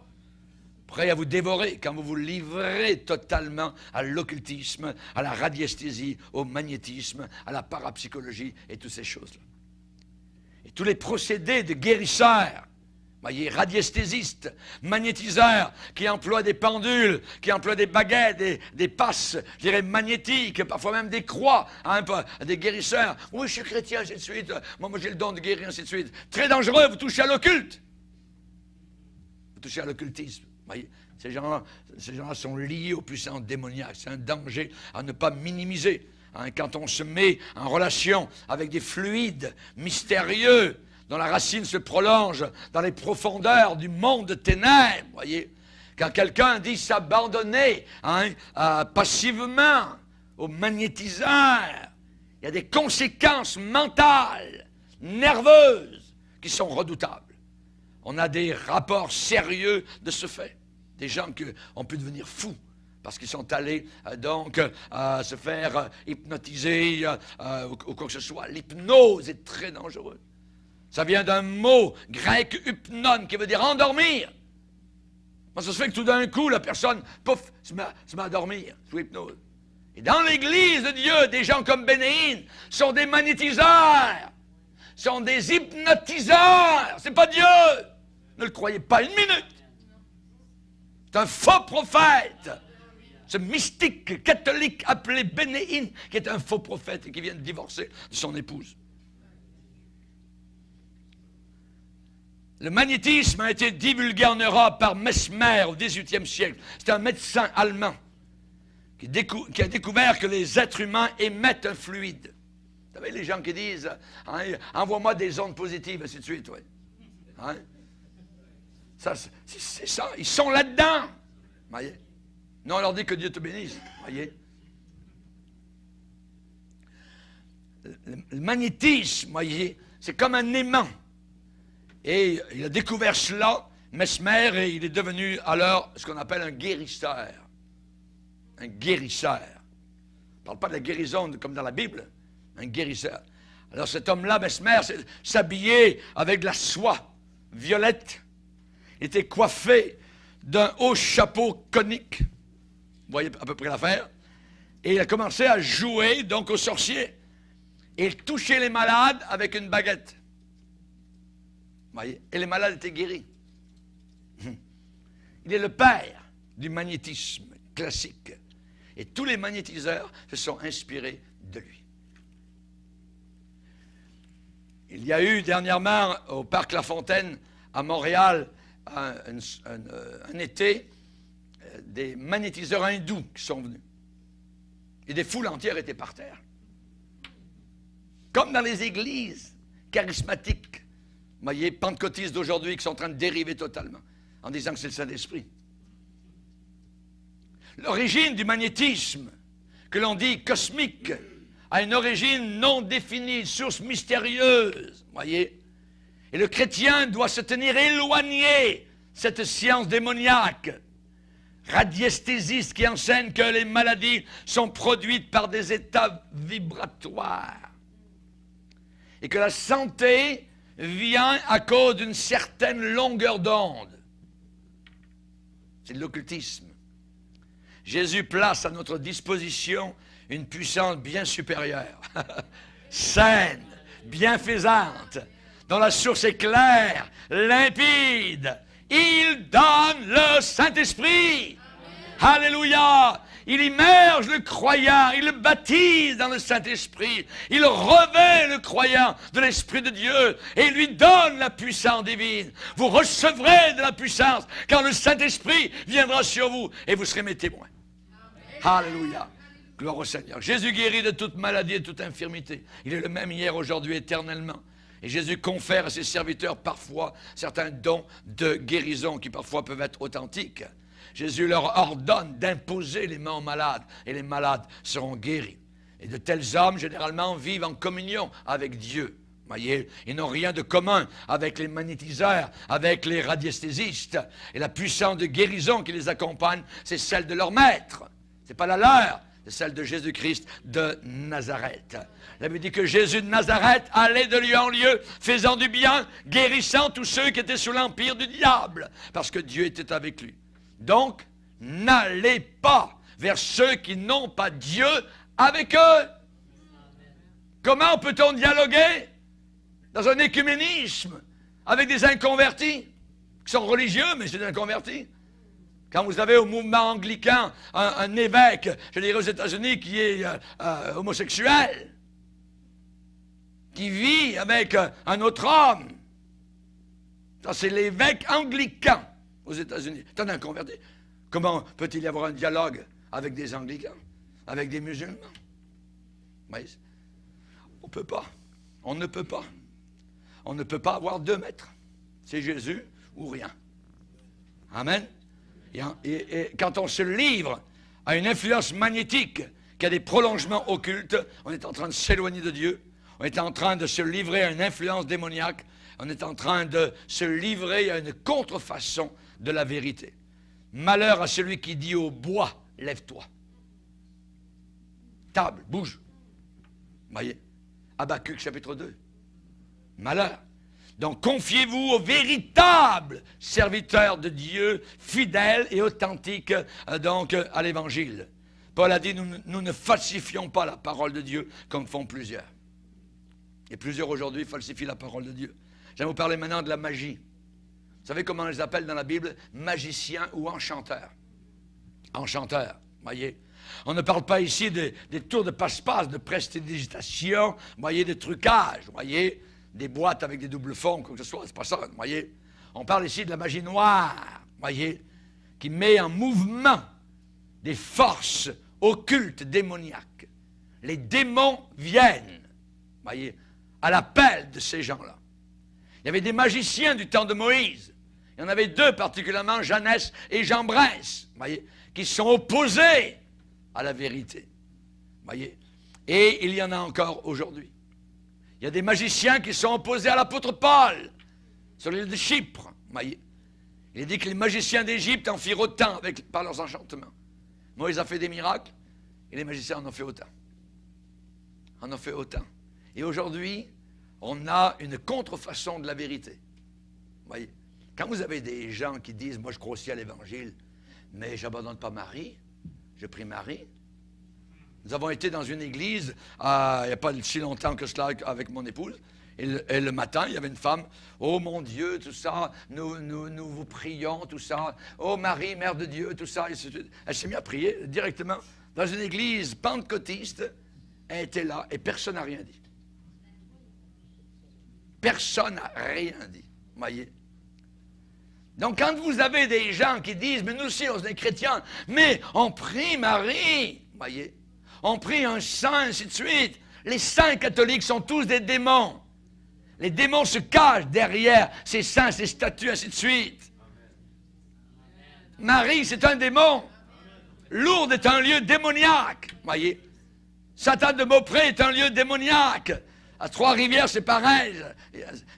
A: Prêt à vous dévorer quand vous vous livrez totalement à l'occultisme, à la radiesthésie, au magnétisme, à la parapsychologie et toutes ces choses-là. Et tous les procédés de guérisseurs, Voyez, radiesthésistes, magnétiseurs, qui emploient des pendules, qui emploient des baguettes, des passes, je dirais, magnétiques, parfois même des croix, hein, des guérisseurs. Oui, je suis chrétien, ainsi de suite. Moi j'ai le don de guérir, ainsi de suite. Très dangereux, vous touchez à l'occulte. Vous touchez à l'occultisme. Voyez, ces gens-là sont liés aux puissances démoniaques. C'est un danger à ne pas minimiser. Hein, quand on se met en relation avec des fluides mystérieux, dont la racine se prolonge dans les profondeurs du monde de ténèbres, voyez. Quand quelqu'un dit s'abandonner passivement au magnétiseur, il y a des conséquences mentales, nerveuses, qui sont redoutables. On a des rapports sérieux de ce fait. Des gens qui ont pu devenir fous parce qu'ils sont allés se faire hypnotiser ou quoi que ce soit. L'hypnose est très dangereuse. Ça vient d'un mot grec hypnon qui veut dire endormir. Ça se fait que tout d'un coup, la personne, pouf, se met à dormir sous hypnose. Et dans l'Église de Dieu, des gens comme Bénéine sont des magnétiseurs, sont des hypnotiseurs. C'est pas Dieu. Ne le croyez pas une minute. C'est un faux prophète. Ce mystique catholique appelé Bénéine, qui est un faux prophète et qui vient de divorcer de son épouse. Le magnétisme a été divulgué en Europe par Mesmer au XVIIIe siècle. C'est un médecin allemand qui a découvert que les êtres humains émettent un fluide. Vous savez, les gens qui disent hein, « envoie-moi des ondes positives », ainsi de suite. Ouais. Hein? C'est ça, ils sont là-dedans. Voyez? Non, on leur dit que Dieu te bénisse. Voyez? Le magnétisme, voyez, c'est comme un aimant. Et il a découvert cela, Mesmer, et il est devenu alors ce qu'on appelle un guérisseur. Un guérisseur. On ne parle pas de la guérison comme dans la Bible. Un guérisseur. Alors cet homme-là, Mesmer, s'habillait avec de la soie violette. Il était coiffé d'un haut chapeau conique. Vous voyez à peu près l'affaire. Et il a commencé à jouer donc aux sorciers. Et il touchait les malades avec une baguette. Voyez? Et les malades étaient guéris. Il est le père du magnétisme classique. Et tous les magnétiseurs se sont inspirés de lui. Il y a eu dernièrement au Parc La Fontaine à Montréal un été des magnétiseurs hindous qui sont venus. Et des foules entières étaient par terre. Comme dans les églises charismatiques. Vous voyez, pentecôtistes d'aujourd'hui qui sont en train de dériver totalement, en disant que c'est le Saint-Esprit. L'origine du magnétisme, que l'on dit cosmique, a une origine non définie, source mystérieuse. Voyez. Et le chrétien doit se tenir éloigné cette science démoniaque, radiesthésiste qui enseigne que les maladies sont produites par des états vibratoires et que la santé vient à cause d'une certaine longueur d'onde. C'est de l'occultisme. Jésus place à notre disposition une puissance bien supérieure, saine, bienfaisante, dont la source est claire, limpide. Il donne le Saint-Esprit. Alléluia. Il immerge le croyant, il le baptise dans le Saint-Esprit, il revêt le croyant de l'Esprit de Dieu et lui donne la puissance divine. Vous recevrez de la puissance quand le Saint-Esprit viendra sur vous et vous serez mes témoins. Alléluia. Gloire au Seigneur. Jésus guérit de toute maladie et de toute infirmité. Il est le même hier, aujourd'hui, éternellement. Et Jésus confère à ses serviteurs parfois certains dons de guérison qui parfois peuvent être authentiques. Jésus leur ordonne d'imposer les mains aux malades et les malades seront guéris. Et de tels hommes, généralement, vivent en communion avec Dieu. Voyez, ils n'ont rien de commun avec les magnétiseurs, avec les radiesthésistes. Et la puissance de guérison qui les accompagne, c'est celle de leur maître. Ce n'est pas la leur, c'est celle de Jésus-Christ de Nazareth. La Bible dit que Jésus de Nazareth allait de lieu en lieu, faisant du bien, guérissant tous ceux qui étaient sous l'empire du diable, parce que Dieu était avec lui. Donc, n'allez pas vers ceux qui n'ont pas Dieu avec eux. Comment peut-on dialoguer dans un écuménisme avec des inconvertis? qui sont religieux, mais c'est des inconvertis. Quand vous avez au mouvement anglican un évêque, je dirais aux États-Unis, qui est homosexuel, qui vit avec un autre homme, ça c'est l'évêque anglican aux États-Unis. C'est un inconverti. Comment peut-il y avoir un dialogue avec des anglicans, avec des musulmans? Mais on ne peut pas. On ne peut pas. On ne peut pas avoir deux maîtres. C'est Jésus ou rien. Amen. Et quand on se livre à une influence magnétique qui a des prolongements occultes, on est en train de s'éloigner de Dieu. On est en train de se livrer à une influence démoniaque. On est en train de se livrer à une contrefaçon de la vérité. Malheur à celui qui dit au bois, lève-toi. Table, bouge. Voyez, Habakkuk chapitre 2. Malheur. Donc, confiez-vous au véritable serviteur de Dieu, fidèle et authentique, donc, à l'Évangile. Paul a dit, nous ne falsifions pas la parole de Dieu comme font plusieurs. Et plusieurs aujourd'hui falsifient la parole de Dieu. Je vais vous parler maintenant de la magie. Vous savez comment on les appelle dans la Bible? Magiciens ou enchanteurs. Enchanteurs, voyez. On ne parle pas ici des tours de passe-passe, de prestidigitation, voyez, de trucage, voyez, des boîtes avec des doubles fonds, quoi que ce soit, c'est pas ça, voyez. On parle ici de la magie noire, voyez, qui met en mouvement des forces occultes démoniaques. Les démons viennent, voyez, à l'appel de ces gens-là. Il y avait des magiciens du temps de Moïse. Il y en avait deux particulièrement, Jeannès et Jambres, voyez, qui sont opposés à la vérité. Voyez? Et il y en a encore aujourd'hui. Il y a des magiciens qui sont opposés à l'apôtre Paul sur l'île de Chypre. Voyez? Il est dit que les magiciens d'Égypte en firent autant par leurs enchantements. Moïse a fait des miracles et les magiciens en ont fait autant. En ont fait autant. Et aujourd'hui, on a une contrefaçon de la vérité. Voyez? Quand vous avez des gens qui disent « Moi, je crois aussi à l'Évangile, mais je n'abandonne pas Marie. » Je prie Marie. Nous avons été dans une église, il n'y a pas si longtemps que cela, avec mon épouse. Et le matin, il y avait une femme. Oh mon Dieu, tout ça, nous vous prions, tout ça. Oh Marie, Mère de Dieu, tout ça. Elle s'est mise à prier directement dans une église pentecôtiste. Elle était là et personne n'a rien dit. Personne n'a rien dit. Voyez? Donc, quand vous avez des gens qui disent, mais nous aussi, on est chrétiens, mais on prie Marie, voyez, on prie un saint, ainsi de suite. Les saints catholiques sont tous des démons. Les démons se cachent derrière ces saints, ces statues, ainsi de suite. Marie, c'est un démon. Lourdes est un lieu démoniaque, voyez. Satan de Beaupré est un lieu démoniaque. À Trois-Rivières, c'est pareil.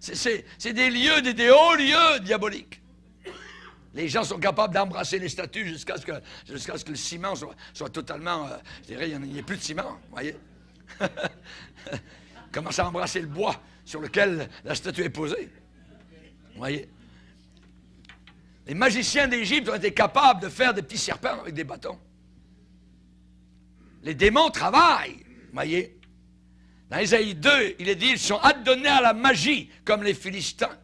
A: C'est des lieux, des hauts lieux diaboliques. Les gens sont capables d'embrasser les statues jusqu'à ce que le ciment soit totalement... je dirais, il n'y ait plus de ciment, vous voyez. Commence à embrasser le bois sur lequel la statue est posée. Vous voyez. Les magiciens d'Égypte ont été capables de faire des petits serpents avec des bâtons. Les démons travaillent, vous voyez. Dans Ésaïe 2, il est dit, ils sont adonnés à la magie, comme les Philistins.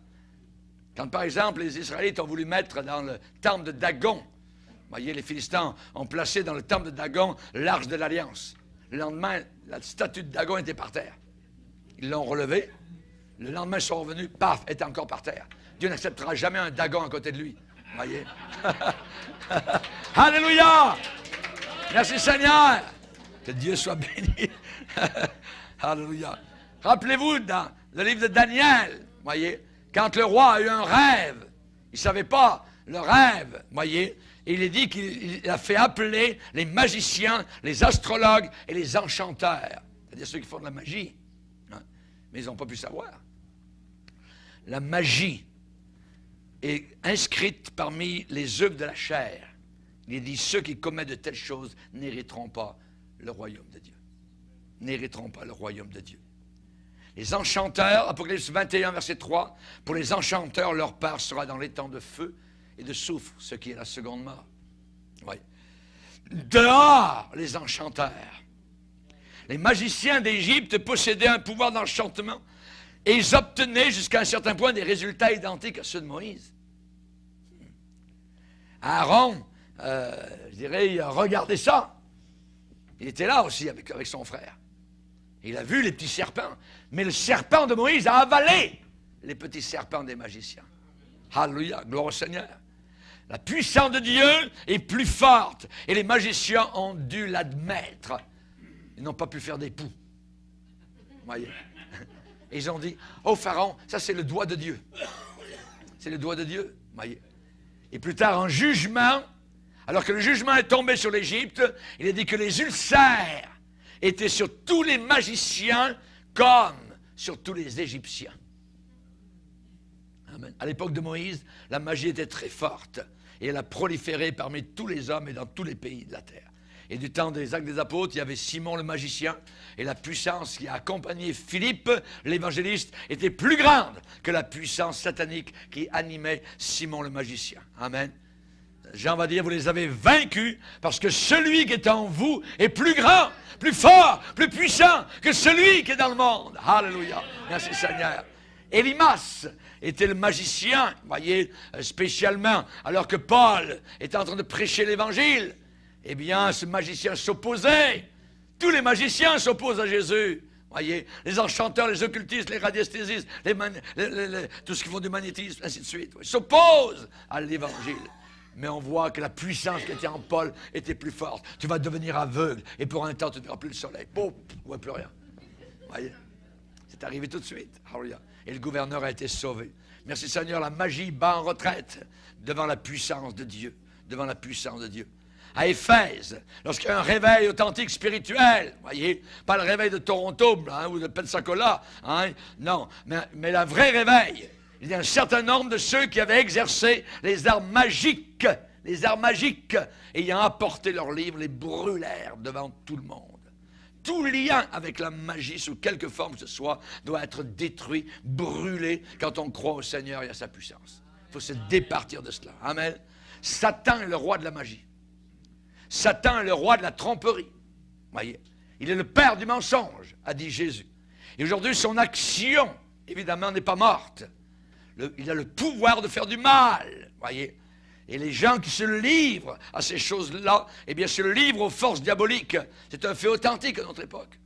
A: Quand, par exemple, les Israélites ont voulu mettre dans le temple de Dagon, vous voyez, les Philistins ont placé dans le temple de Dagon l'arche de l'Alliance. Le lendemain, la statue de Dagon était par terre. Ils l'ont relevée. Le lendemain, ils sont revenus, paf, elle était encore par terre. Dieu n'acceptera jamais un Dagon à côté de lui. Vous voyez? Alléluia! Merci Seigneur! Que Dieu soit béni. Alléluia. Rappelez-vous, dans le livre de Daniel, vous voyez, quand le roi a eu un rêve, il ne savait pas le rêve, voyez, et il est dit qu'il a fait appeler les magiciens, les astrologues et les enchanteurs, c'est-à-dire ceux qui font de la magie, hein, mais ils n'ont pas pu savoir. La magie est inscrite parmi les œuvres de la chair. Il est dit, ceux qui commettent de telles choses n'hériteront pas le royaume de Dieu. N'hériteront pas le royaume de Dieu. Les enchanteurs, Apocalypse 21, verset 3, pour les enchanteurs, leur part sera dans les temps de feu et de soufre, ce qui est la seconde mort. Oui. Dehors, les enchanteurs. Les magiciens d'Égypte possédaient un pouvoir d'enchantement et ils obtenaient jusqu'à un certain point des résultats identiques à ceux de Moïse. Aaron, je dirais, il a regardé ça. Il était là aussi avec son frère. Il a vu les petits serpents. Mais le serpent de Moïse a avalé les petits serpents des magiciens. Alléluia, gloire au Seigneur. La puissance de Dieu est plus forte. Et les magiciens ont dû l'admettre. Ils n'ont pas pu faire des poux. Voyez. Et ils ont dit, oh Pharaon, ça c'est le doigt de Dieu. C'est le doigt de Dieu. Voyez. Et plus tard, en jugement, alors que le jugement est tombé sur l'Égypte, il a dit que les ulcères étaient sur tous les magiciens comme sur tous les Égyptiens. Amen. À l'époque de Moïse, la magie était très forte et elle a proliféré parmi tous les hommes et dans tous les pays de la terre. Et du temps des Actes des Apôtres, il y avait Simon le magicien et la puissance qui a accompagné Philippe, l'évangéliste, était plus grande que la puissance satanique qui animait Simon le magicien. Amen. Jean va dire, vous les avez vaincus parce que celui qui est en vous est plus grand, plus fort, plus puissant que celui qui est dans le monde. Alléluia. Merci Seigneur. Élimas était le magicien, voyez, spécialement, alors que Paul était en train de prêcher l'évangile. Eh bien, ce magicien s'opposait. Tous les magiciens s'opposent à Jésus. Voyez, les enchanteurs, les occultistes, les radiesthésistes, tout ce qui font du magnétisme, ainsi de suite. Ils s'opposent à l'évangile. Mais on voit que la puissance qui était en Paul était plus forte. Tu vas devenir aveugle et pour un temps, tu ne verras plus le soleil. Boum, tu ne vois plus rien. Voyez, c'est arrivé tout de suite. Et le gouverneur a été sauvé. Merci Seigneur, la magie bat en retraite devant la puissance de Dieu. Devant la puissance de Dieu. À Éphèse, lorsqu'il y a un réveil authentique spirituel, voyez, pas le réveil de Toronto ou de Pensacola, non, mais le vrai réveil. Il y a un certain nombre de ceux qui avaient exercé les arts magiques, ayant apporté leurs livres, les brûlèrent devant tout le monde. Tout lien avec la magie, sous quelque forme que ce soit, doit être détruit, brûlé, quand on croit au Seigneur et à sa puissance. Il faut se départir de cela. Amen. Satan est le roi de la magie. Satan est le roi de la tromperie. Voyez, il est le père du mensonge, a dit Jésus. Et aujourd'hui, son action, évidemment, n'est pas morte. Il a le pouvoir de faire du mal, voyez. Et les gens qui se livrent à ces choses-là, eh bien, se livrent aux forces diaboliques. C'est un fait authentique à notre époque.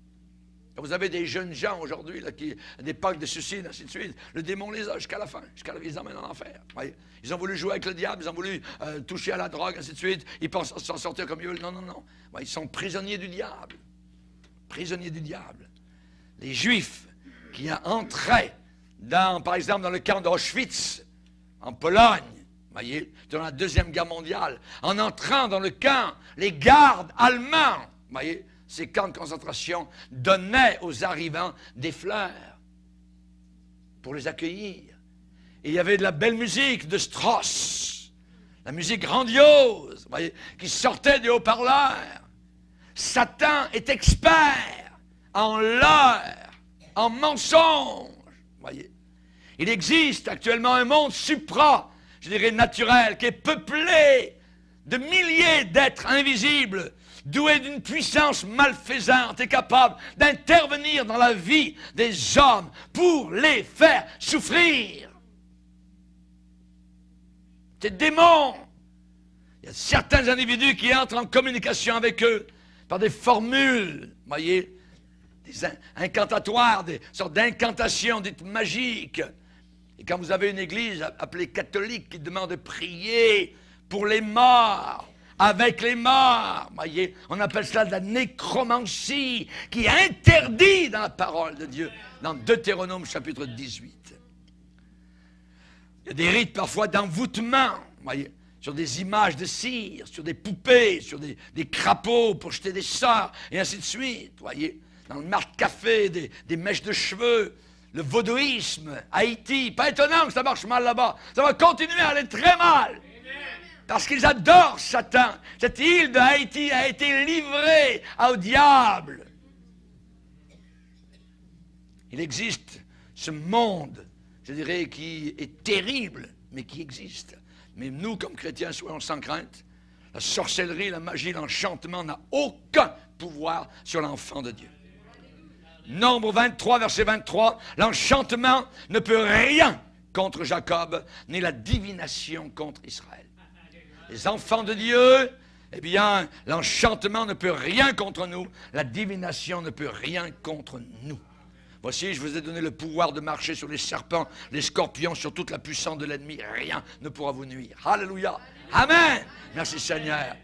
A: Quand vous avez des jeunes gens aujourd'hui, des packs de suicide, ainsi de suite, le démon les a jusqu'à la fin, ils les emmènent en enfer. Voyez. Ils ont voulu jouer avec le diable, ils ont voulu toucher à la drogue, ainsi de suite. Ils pensent s'en sortir comme ils veulent. Non, non, non. Voyez, ils sont prisonniers du diable. Prisonniers du diable. Les Juifs qui entraient, par exemple, dans le camp d'Auschwitz, en Pologne, voyez, durant la Deuxième Guerre mondiale, en entrant dans le camp, les gardes allemands, voyez, ces camps de concentration donnaient aux arrivants des fleurs pour les accueillir. Et il y avait de la belle musique de Strauss, la musique grandiose, voyez, qui sortait des haut-parleurs. Satan est expert en leurre, en mensonge. Voyez. Il existe actuellement un monde supra, je dirais naturel, qui est peuplé de milliers d'êtres invisibles, doués d'une puissance malfaisante et capable d'intervenir dans la vie des hommes pour les faire souffrir. Ces démons, il y a certains individus qui entrent en communication avec eux par des formules, voyez, des incantatoires, des sortes d'incantations dites magiques. Et quand vous avez une église appelée catholique qui demande de prier pour les morts, avec les morts, voyez, on appelle cela de la nécromancie, qui est interdit dans la parole de Dieu, dans Deutéronome chapitre 18. Il y a des rites parfois d'envoûtement, voyez, sur des images de cire, sur des poupées, sur des crapauds pour jeter des sorts, et ainsi de suite, voyez. Dans le marque-café, des mèches de cheveux, le vaudouisme, Haïti. Pas étonnant que ça marche mal là-bas. Ça va continuer à aller très mal. Parce qu'ils adorent Satan. Cette île de Haïti a été livrée au diable. Il existe ce monde, je dirais, qui est terrible, mais qui existe. Mais nous, comme chrétiens, soyons sans crainte. La sorcellerie, la magie, l'enchantement n'a aucun pouvoir sur l'enfant de Dieu. Nombre 23, verset 23, l'enchantement ne peut rien contre Jacob, ni la divination contre Israël. Les enfants de Dieu, eh bien, l'enchantement ne peut rien contre nous. La divination ne peut rien contre nous. Voici, je vous ai donné le pouvoir de marcher sur les serpents, les scorpions, sur toute la puissance de l'ennemi. Rien ne pourra vous nuire. Alléluia. Amen. Merci Seigneur.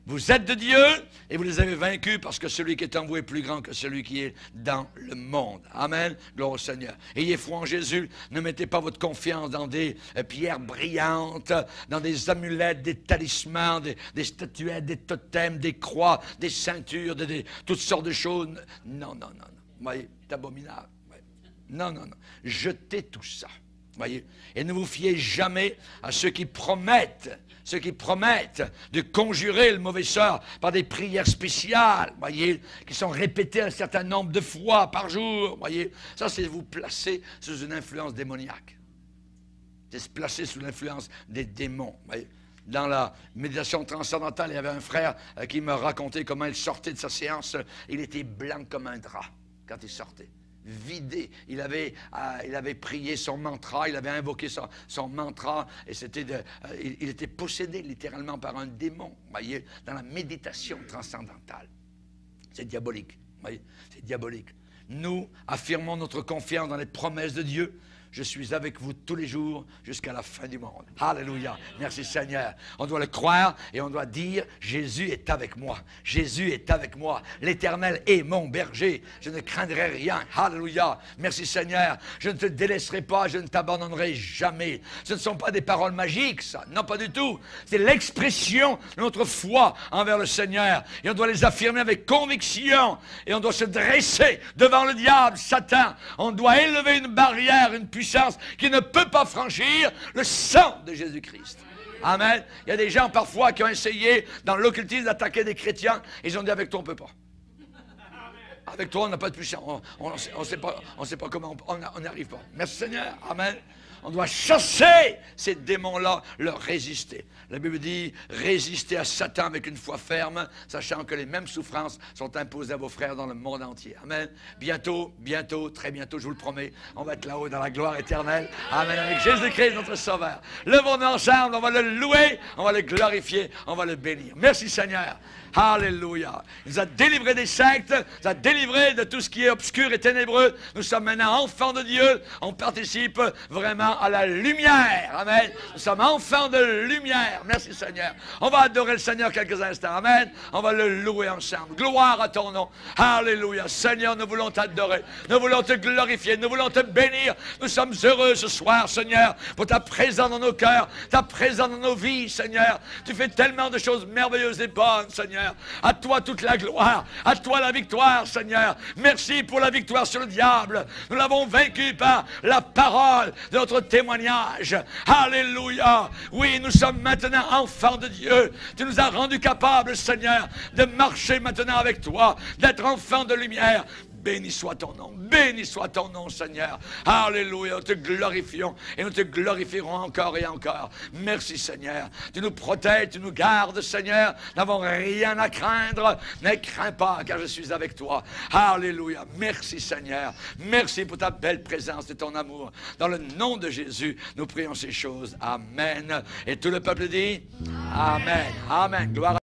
A: Vous êtes de Dieu et vous les avez vaincus parce que celui qui est en vous est plus grand que celui qui est dans le monde. Amen. Gloire au Seigneur. Ayez foi en Jésus. Ne mettez pas votre confiance dans des pierres brillantes, dans des amulettes, des talismans, des statuettes, des totems, des croix, des ceintures, toutes sortes de choses. Non, non, non, non. Voyez, c'est abominable. Non, non, non. Jetez tout ça. Voyez. Et ne vous fiez jamais à ceux qui promettent de conjurer le mauvais sort par des prières spéciales, voyez, qui sont répétées un certain nombre de fois par jour, voyez. Ça, c'est vous placer sous une influence démoniaque. C'est se placer sous l'influence des démons, voyez. Dans la méditation transcendantale, il y avait un frère qui me racontait comment il sortait de sa séance. Il était blanc comme un drap quand il sortait. Vidé. Il avait prié son mantra, il avait invoqué son mantra, et il était possédé littéralement par un démon, voyez, dans la méditation transcendantale. C'est diabolique, voyez, c'est diabolique. Nous affirmons notre confiance dans les promesses de Dieu. Je suis avec vous tous les jours jusqu'à la fin du monde. Alléluia. Merci Seigneur. On doit le croire et on doit dire, Jésus est avec moi. Jésus est avec moi. L'Éternel est mon berger. Je ne craindrai rien. Alléluia. Merci Seigneur. Je ne te délaisserai pas. Je ne t'abandonnerai jamais. Ce ne sont pas des paroles magiques, ça. Non, pas du tout. C'est l'expression de notre foi envers le Seigneur. Et on doit les affirmer avec conviction. Et on doit se dresser devant le diable, Satan. On doit élever une barrière, une puissance qui ne peut pas franchir le sang de Jésus-Christ. Amen. Il y a des gens parfois qui ont essayé dans l'occultisme d'attaquer des chrétiens. Ils ont dit avec toi on ne peut pas. Avec toi on n'a pas de puissance. On ne sait pas comment on n'y arrive pas. Merci Seigneur. Amen. On doit chasser ces démons-là, leur résister. La Bible dit, résistez à Satan avec une foi ferme, sachant que les mêmes souffrances sont imposées à vos frères dans le monde entier. Amen. Bientôt, très bientôt, je vous le promets, on va être là-haut dans la gloire éternelle. Amen. Avec Jésus-Christ, notre Sauveur. Levons-nous ensemble, on va le louer, on va le glorifier, on va le bénir. Merci Seigneur. Alléluia. Il nous a délivrés des sectes, il nous a délivrés de tout ce qui est obscur et ténébreux. Nous sommes maintenant enfants de Dieu. On participe vraiment à la lumière. Amen. Nous sommes enfants de lumière. Merci Seigneur. On va adorer le Seigneur quelques instants. Amen. On va le louer ensemble. Gloire à ton nom. Alléluia. Seigneur, nous voulons t'adorer. Nous voulons te glorifier. Nous voulons te bénir. Nous sommes heureux ce soir, Seigneur, pour ta présence dans nos cœurs, ta présence dans nos vies, Seigneur. Tu fais tellement de choses merveilleuses et bonnes, Seigneur. À toi toute la gloire, à toi la victoire, Seigneur. Merci pour la victoire sur le diable. Nous l'avons vaincu par la parole de notre témoignage. Alléluia. Oui, nous sommes maintenant enfants de Dieu. Tu nous as rendus capables, Seigneur, de marcher maintenant avec toi, d'être enfants de lumière. Béni soit ton nom, Seigneur. Alléluia, nous te glorifions et nous te glorifierons encore et encore. Merci, Seigneur. Tu nous protèges, tu nous gardes, Seigneur. Nous n'avons rien à craindre. Ne crains pas, car je suis avec toi. Alléluia. Merci, Seigneur. Merci pour ta belle présence et ton amour. Dans le nom de Jésus, nous prions ces choses. Amen. Et tout le peuple dit Amen. Amen. Gloire à